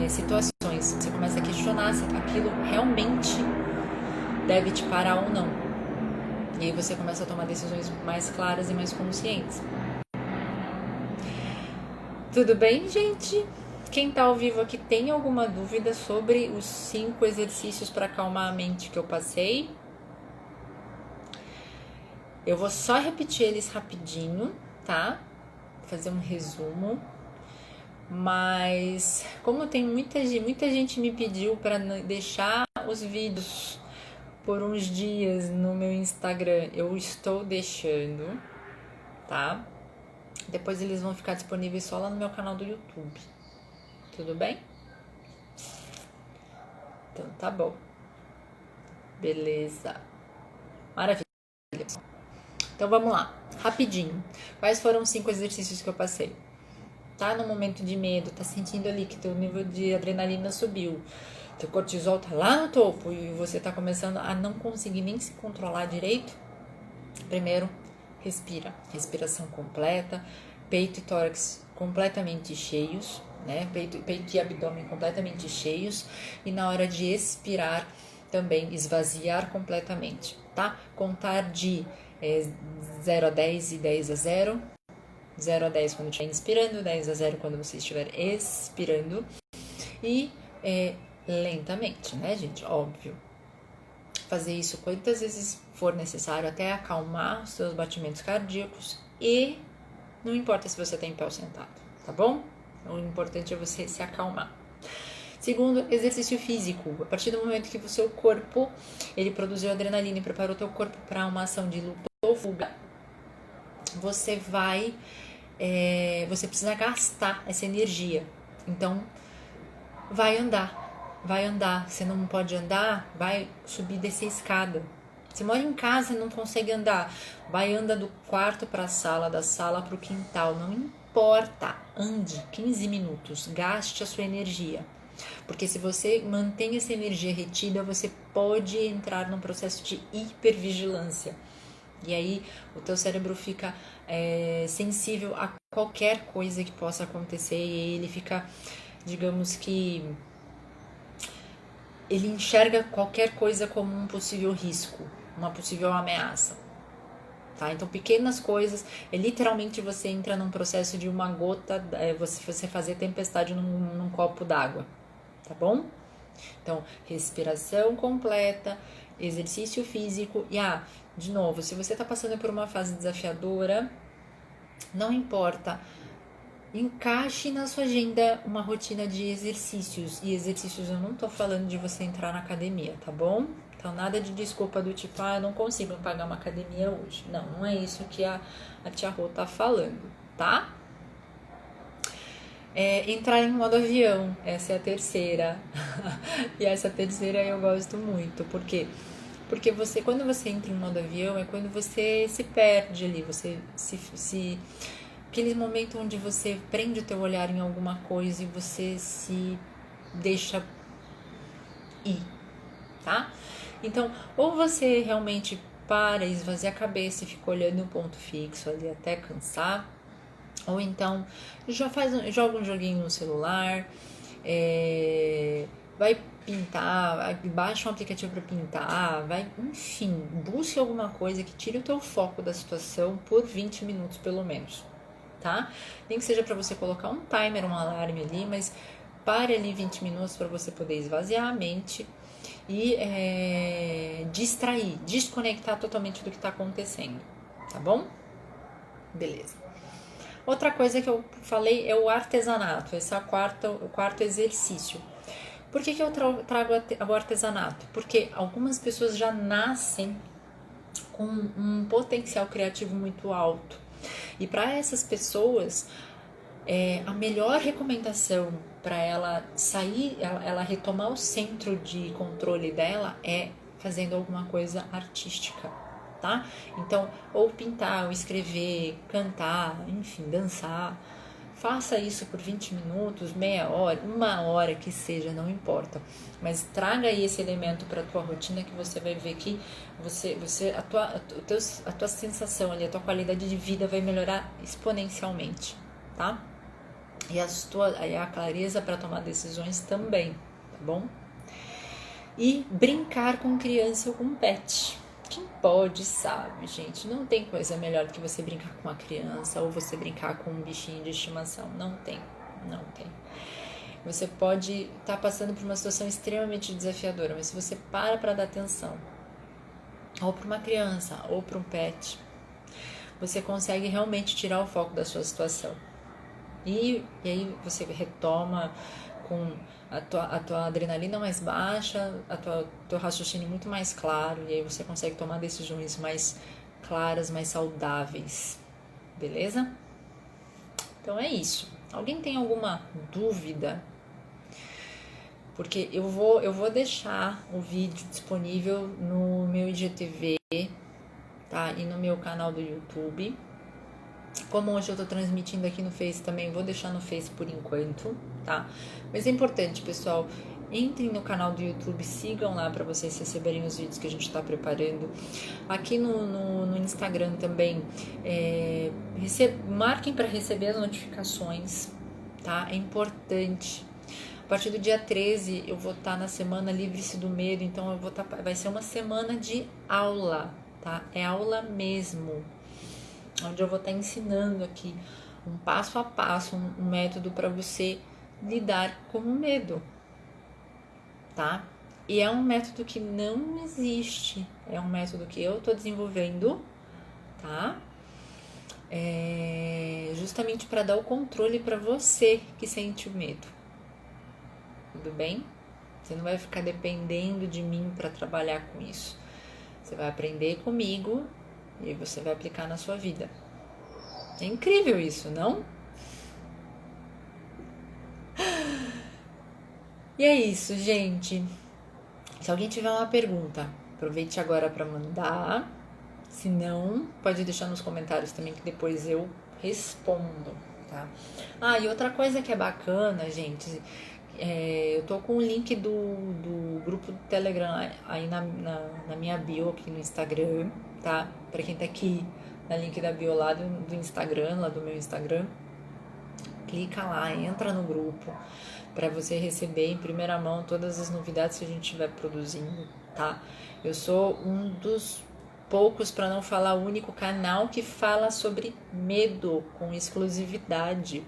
situações. Você começa a questionar se aquilo realmente deve te parar ou não. E aí você começa a tomar decisões mais claras e mais conscientes. Tudo bem, gente? Quem tá ao vivo aqui tem alguma dúvida sobre os 5 exercícios para acalmar a mente que eu passei? Eu vou só repetir eles rapidinho, tá? Vou fazer um resumo. Mas como tem muita gente me pediu para deixar os vídeos por uns dias no meu Instagram, eu estou deixando, tá? Depois eles vão ficar disponíveis só lá no meu canal do YouTube. Tudo bem? Então tá bom. Beleza. Maravilha. Então vamos lá, rapidinho. Quais foram os 5 exercícios que eu passei? Tá no momento de medo, tá sentindo ali que teu nível de adrenalina subiu, teu cortisol tá lá no topo e você tá começando a não conseguir nem se controlar direito? Primeiro, respira. Respiração completa, peito e tórax completamente cheios, né? Peito e abdômen completamente cheios. E na hora de expirar, também esvaziar completamente, tá? Contar de 0 a 10 e 10 a 0. 0 a 10 quando estiver inspirando, 10 a 0 quando você estiver expirando. E lentamente, né, gente? Óbvio. Fazer isso quantas vezes for necessário até acalmar os seus batimentos cardíacos e não importa se você está em pé ou sentado, tá bom? O importante é você se acalmar. Segundo, exercício físico. A partir do momento que o seu corpo, ele produziu adrenalina e preparou o teu corpo para uma ação de luta ou fuga, você precisa gastar essa energia. Então, vai andar. Você não pode andar, vai subir e descer a escada. Você mora em casa e não consegue andar, anda do quarto para a sala, da sala para o quintal, não importa, ande 15 minutos, gaste a sua energia. Porque se você mantém essa energia retida, você pode entrar num processo de hipervigilância. E aí o teu cérebro fica sensível a qualquer coisa que possa acontecer e ele fica, digamos que, ele enxerga qualquer coisa como um possível risco, uma possível ameaça. Tá? Então, pequenas coisas, literalmente você entra num processo de uma gota, você fazer tempestade num copo d'água, tá bom? Então, respiração completa, exercício físico e, de novo, se você está passando por uma fase desafiadora, não importa, encaixe na sua agenda uma rotina de exercícios. E exercícios eu não tô falando de você entrar na academia, tá bom? Então nada de desculpa do tipo, eu não consigo pagar uma academia hoje. Não é isso que a tia Rô tá falando, tá? Entrar em modo avião, essa é a terceira. E essa terceira eu gosto muito, por quê? Porque quando você entra em modo avião, é quando você se perde ali, você aquele momento onde você prende o teu olhar em alguma coisa e você se deixa ir, tá? Então, ou você realmente para, esvazia a cabeça e fica olhando um ponto fixo ali até cansar, ou então joga um joguinho no celular, vai pintar, baixa um aplicativo para pintar, enfim, busque alguma coisa que tire o teu foco da situação por 20 minutos pelo menos, tá? Nem que seja para você colocar um timer, um alarme ali, mas pare ali 20 minutos para você poder esvaziar a mente e distrair, desconectar totalmente do que está acontecendo, tá bom? Beleza. Outra coisa que eu falei é o artesanato, esse é o quarto exercício. Por que eu trago o artesanato? Porque algumas pessoas já nascem com um potencial criativo muito alto. E para essas pessoas, a melhor recomendação para ela sair, ela retomar o centro de controle dela é fazendo alguma coisa artística, tá? Então, ou pintar, ou escrever, cantar, enfim, dançar. Faça isso por 20 minutos, meia hora, uma hora que seja, não importa. Mas traga aí esse elemento para a tua rotina que você vai ver que a tua sensação ali, a tua qualidade de vida vai melhorar exponencialmente, tá? E a clareza para tomar decisões também, tá bom? E brincar com criança ou com pet. Quem pode sabe, gente. Não tem coisa melhor do que você brincar com uma criança ou você brincar com um bichinho de estimação. Não tem. Você pode estar passando por uma situação extremamente desafiadora, mas se você para dar atenção, ou para uma criança, ou para um pet, você consegue realmente tirar o foco da sua situação. E aí você retoma com a tua adrenalina mais baixa, teu raciocínio muito mais claro, e aí você consegue tomar decisões mais claras, mais saudáveis, beleza? Então é isso. Alguém tem alguma dúvida? Porque eu vou deixar o vídeo disponível no meu IGTV, tá? E no meu canal do YouTube. Como hoje eu tô transmitindo aqui no Face também, vou deixar no Face por enquanto, tá? Mas é importante, pessoal, entrem no canal do YouTube, sigam lá para vocês receberem os vídeos que a gente tá preparando. Aqui no Instagram também, marquem para receber as notificações, tá? É importante. A partir do dia 13 eu vou estar na semana Livre-se do Medo, então vai ser uma semana de aula, tá? É aula mesmo, onde eu vou estar ensinando aqui um passo a passo, um método para você lidar com o medo, tá? E é um método que não existe, é um método que eu tô desenvolvendo, tá? Justamente para dar o controle para você que sente o medo. Tudo bem? Você não vai ficar dependendo de mim para trabalhar com isso. Você vai aprender comigo e você vai aplicar na sua vida, É incrível isso, não? E é isso, gente. Se alguém tiver uma pergunta, aproveite agora para mandar. Se não, pode deixar nos comentários também que depois eu respondo, tá? Ah, e outra coisa que é bacana, gente, eu tô com o link do grupo do Telegram aí na minha bio aqui no Instagram, tá? Pra quem tá aqui, na link da bio lá do Instagram, lá do meu Instagram, clica lá, entra no grupo para você receber em primeira mão todas as novidades que a gente estiver produzindo, tá? Eu sou um dos poucos, para não falar o único canal que fala sobre medo com exclusividade,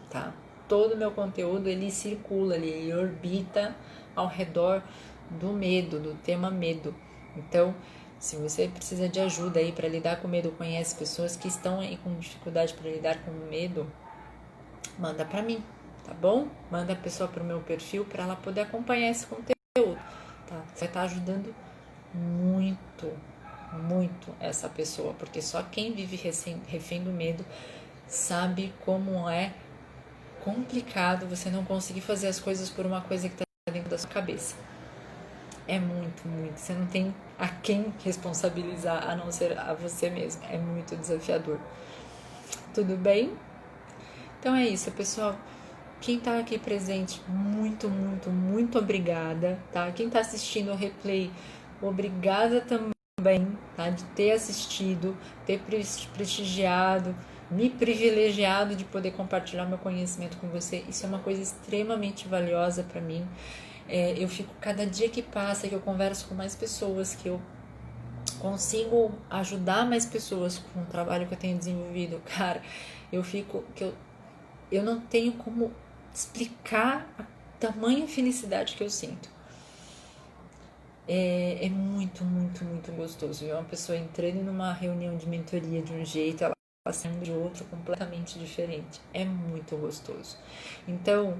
tá? Todo o meu conteúdo ele circula, ele orbita ao redor do medo, do tema medo. Então, se você precisa de ajuda aí para lidar com medo, conhece pessoas que estão aí com dificuldade para lidar com medo, manda para mim, tá bom? Manda a pessoa pro meu perfil para ela poder acompanhar esse conteúdo, tá? Você vai estar ajudando muito essa pessoa, porque só quem vive refém do medo sabe como é complicado você não conseguir fazer as coisas por uma coisa que está dentro da sua cabeça. É muito. Você não tem a quem responsabilizar a não ser a você mesmo. É muito desafiador. Tudo bem? Então é isso, pessoal. Quem tá aqui presente, muito obrigada, tá? Quem tá assistindo o replay, obrigada também, tá? De ter assistido, ter prestigiado, me privilegiado de poder compartilhar meu conhecimento com você. Isso é uma coisa extremamente valiosa para mim. Eu fico, cada dia que passa, que eu converso com mais pessoas, que eu consigo ajudar mais pessoas com o trabalho que eu tenho desenvolvido, cara, eu fico, eu não tenho como explicar a tamanha felicidade que eu sinto. É muito gostoso. Uma pessoa entrando numa reunião de mentoria de um jeito, ela saindo de outro completamente diferente. É muito gostoso. Então,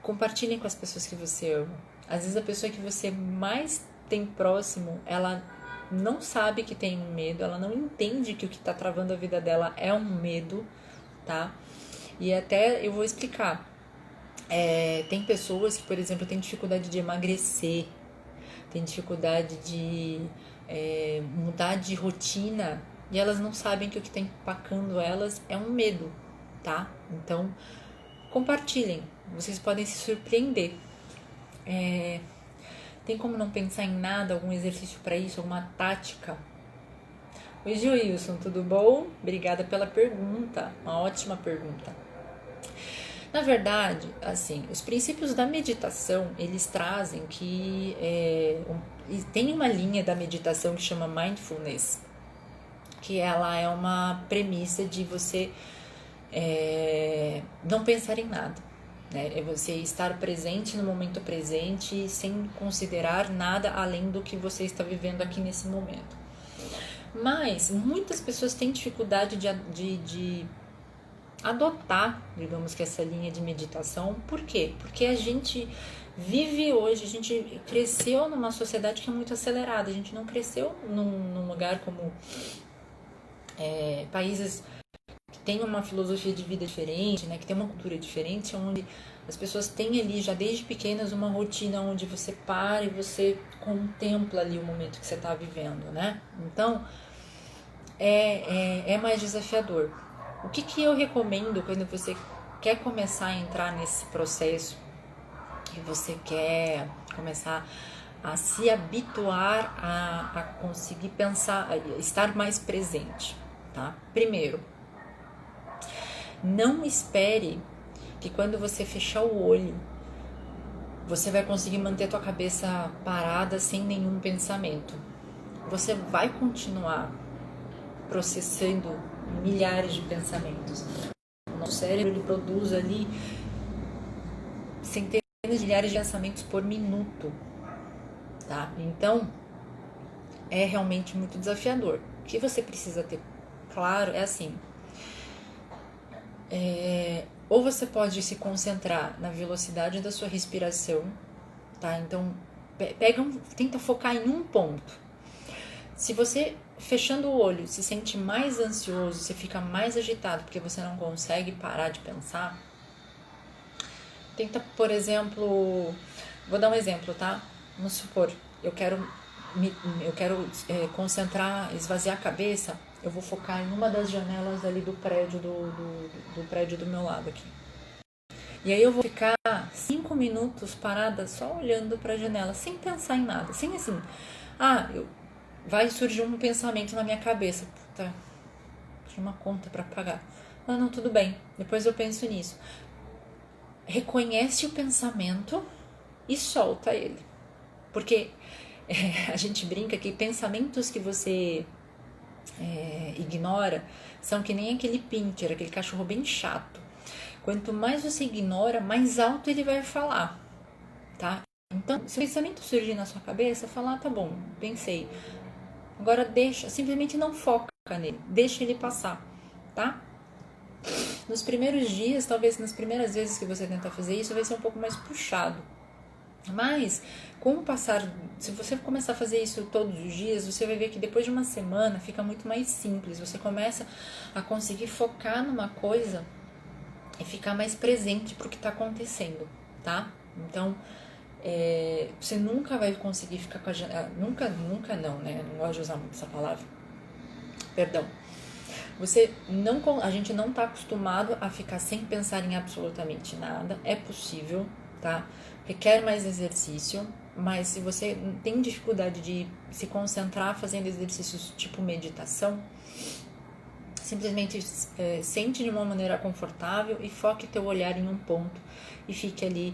compartilhem com as pessoas que você ama. Às vezes a pessoa que você mais tem próximo, ela não sabe que tem um medo, ela não entende que o que está travando a vida dela é um medo, tá? E até eu vou explicar. Tem pessoas que, por exemplo, têm dificuldade de emagrecer, têm dificuldade de mudar de rotina e elas não sabem que o que está empacando elas é um medo, tá? Então, compartilhem, vocês podem se surpreender. Tem como não pensar em nada, algum exercício para isso, alguma tática? Oi, Joilson, tudo bom? Obrigada pela pergunta, uma ótima pergunta. Na verdade, assim, os princípios da meditação, eles trazem que tem uma linha da meditação que chama Mindfulness, que ela é uma premissa de você não pensar em nada, né? É você estar presente no momento presente sem considerar nada além do que você está vivendo aqui nesse momento. Mas muitas pessoas têm dificuldade de adotar, digamos que essa linha de meditação. Por quê? Porque a gente vive hoje, a gente cresceu numa sociedade que é muito acelerada, a gente não cresceu num lugar como países que tem uma filosofia de vida diferente, né, que tem uma cultura diferente, onde as pessoas têm ali já desde pequenas uma rotina onde você para e você contempla ali o momento que você está vivendo, né? Então é mais desafiador. O que eu recomendo quando você quer começar a entrar nesse processo, que você quer começar a se habituar a conseguir pensar, a estar mais presente, tá? Primeiro, não espere que quando você fechar o olho, você vai conseguir manter a tua cabeça parada sem nenhum pensamento. Você vai continuar processando milhares de pensamentos. O nosso cérebro ele produz ali centenas de milhares de pensamentos por minuto, tá? Então, é realmente muito desafiador. O que você precisa ter claro é assim, ou você pode se concentrar na velocidade da sua respiração, tá? Então, tenta focar em um ponto. Se você, fechando o olho, se sente mais ansioso, você fica mais agitado porque você não consegue parar de pensar, tenta, por exemplo, vou dar um exemplo, tá? Vamos supor, eu quero concentrar, esvaziar a cabeça, eu vou focar em uma das janelas ali do prédio do prédio do meu lado aqui. E aí eu vou ficar 5 minutos parada só olhando para a janela, sem pensar em nada, sem assim, vai surgir um pensamento na minha cabeça, puta, tinha uma conta para pagar. Não, tudo bem, depois eu penso nisso. Reconhece o pensamento e solta ele. Porque a gente brinca que pensamentos que você ignora são que nem aquele pincher, aquele cachorro bem chato. Quanto mais você ignora, mais alto ele vai falar, tá? Então, se o pensamento surgir na sua cabeça, fala, tá bom, pensei. Agora deixa, simplesmente não foca nele, deixa ele passar, tá? Nos primeiros dias, talvez nas primeiras vezes que você tentar fazer isso, vai ser um pouco mais puxado. Mas, com o passar, se você começar a fazer isso todos os dias, você vai ver que depois de uma semana fica muito mais simples. Você começa a conseguir focar numa coisa e ficar mais presente para o que está acontecendo, tá? Então, você nunca vai conseguir ficar com a janela... Nunca não, né? Não gosto de usar muito essa palavra. Perdão. A gente não está acostumado a ficar sem pensar em absolutamente nada. É possível, tá? Requer mais exercício, mas se você tem dificuldade de se concentrar fazendo exercícios tipo meditação, simplesmente sente de uma maneira confortável e foque teu olhar em um ponto e fique ali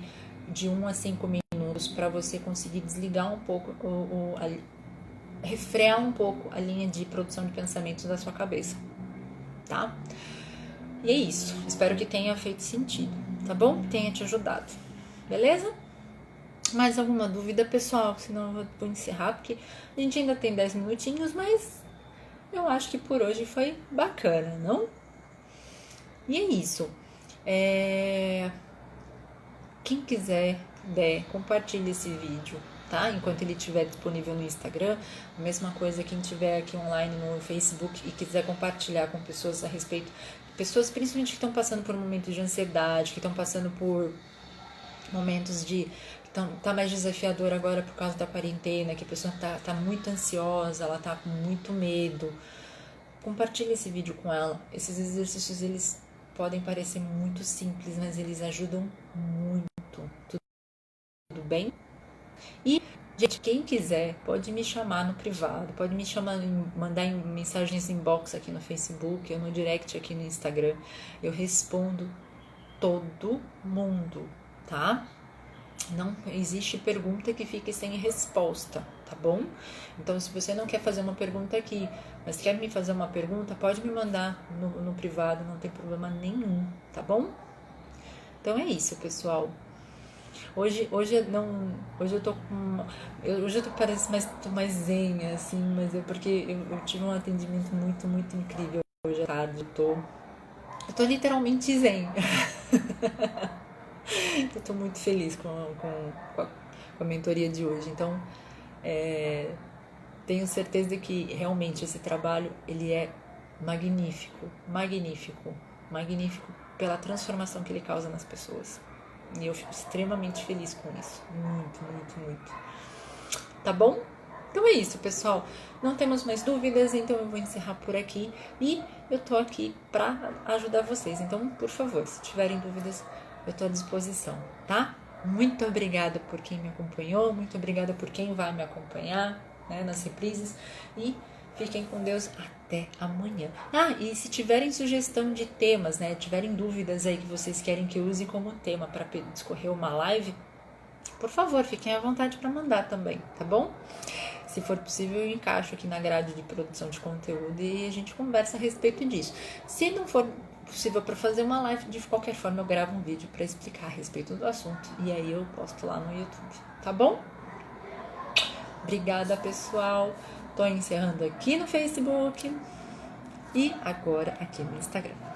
de 1 a 5 minutos para você conseguir desligar um pouco, refrear um pouco a linha de produção de pensamentos da sua cabeça, tá? E é isso, espero que tenha feito sentido, tá bom? Que tenha te ajudado, beleza? Mais alguma dúvida, pessoal? Senão eu vou encerrar, porque a gente ainda tem 10 minutinhos, mas eu acho que por hoje foi bacana, não? E é isso. Quem quiser, compartilhe esse vídeo, tá? Enquanto ele estiver disponível no Instagram. A mesma coisa, quem estiver aqui online no Facebook e quiser compartilhar com pessoas a respeito, pessoas principalmente que estão passando por momentos de ansiedade, que estão passando por momentos de... tá mais desafiador agora por causa da quarentena, que a pessoa tá muito ansiosa, ela tá com muito medo. Compartilhe esse vídeo com ela. Esses exercícios, eles podem parecer muito simples, mas eles ajudam muito. Tudo bem? E, gente, quem quiser pode me chamar no privado, pode me chamar, mandar mensagens inbox aqui no Facebook, ou no direct aqui no Instagram. Eu respondo todo mundo, tá? Não existe pergunta que fique sem resposta, tá bom? Então, se você não quer fazer uma pergunta aqui, mas quer me fazer uma pergunta, pode me mandar no privado, não tem problema nenhum, tá bom? Então é isso, pessoal. Hoje eu tô com... Hoje eu parece tô mais zen, assim, mas é porque eu tive um atendimento muito, muito incrível hoje à tarde. Eu tô literalmente zen. Eu tô muito feliz com a mentoria de hoje. Então, tenho certeza de que realmente esse trabalho, ele é magnífico, magnífico, magnífico pela transformação que ele causa nas pessoas. E eu fico extremamente feliz com isso. Muito, muito, muito. Tá bom? Então é isso, pessoal. Não temos mais dúvidas, então eu vou encerrar por aqui. E eu tô aqui pra ajudar vocês. Então, por favor, se tiverem dúvidas, eu tô à disposição, tá? Muito obrigada por quem me acompanhou. Muito obrigada por quem vai me acompanhar, né, nas reprises. E fiquem com Deus até amanhã. E se tiverem sugestão de temas, né, tiverem dúvidas aí que vocês querem que eu use como tema para discorrer uma live, por favor, fiquem à vontade para mandar também, tá bom? Se for possível, eu encaixo aqui na grade de produção de conteúdo e a gente conversa a respeito disso. Se não for possível para fazer uma live, de qualquer forma eu gravo um vídeo para explicar a respeito do assunto e aí eu posto lá no YouTube, tá bom? Obrigada, pessoal. Tô encerrando aqui no Facebook e agora aqui no Instagram.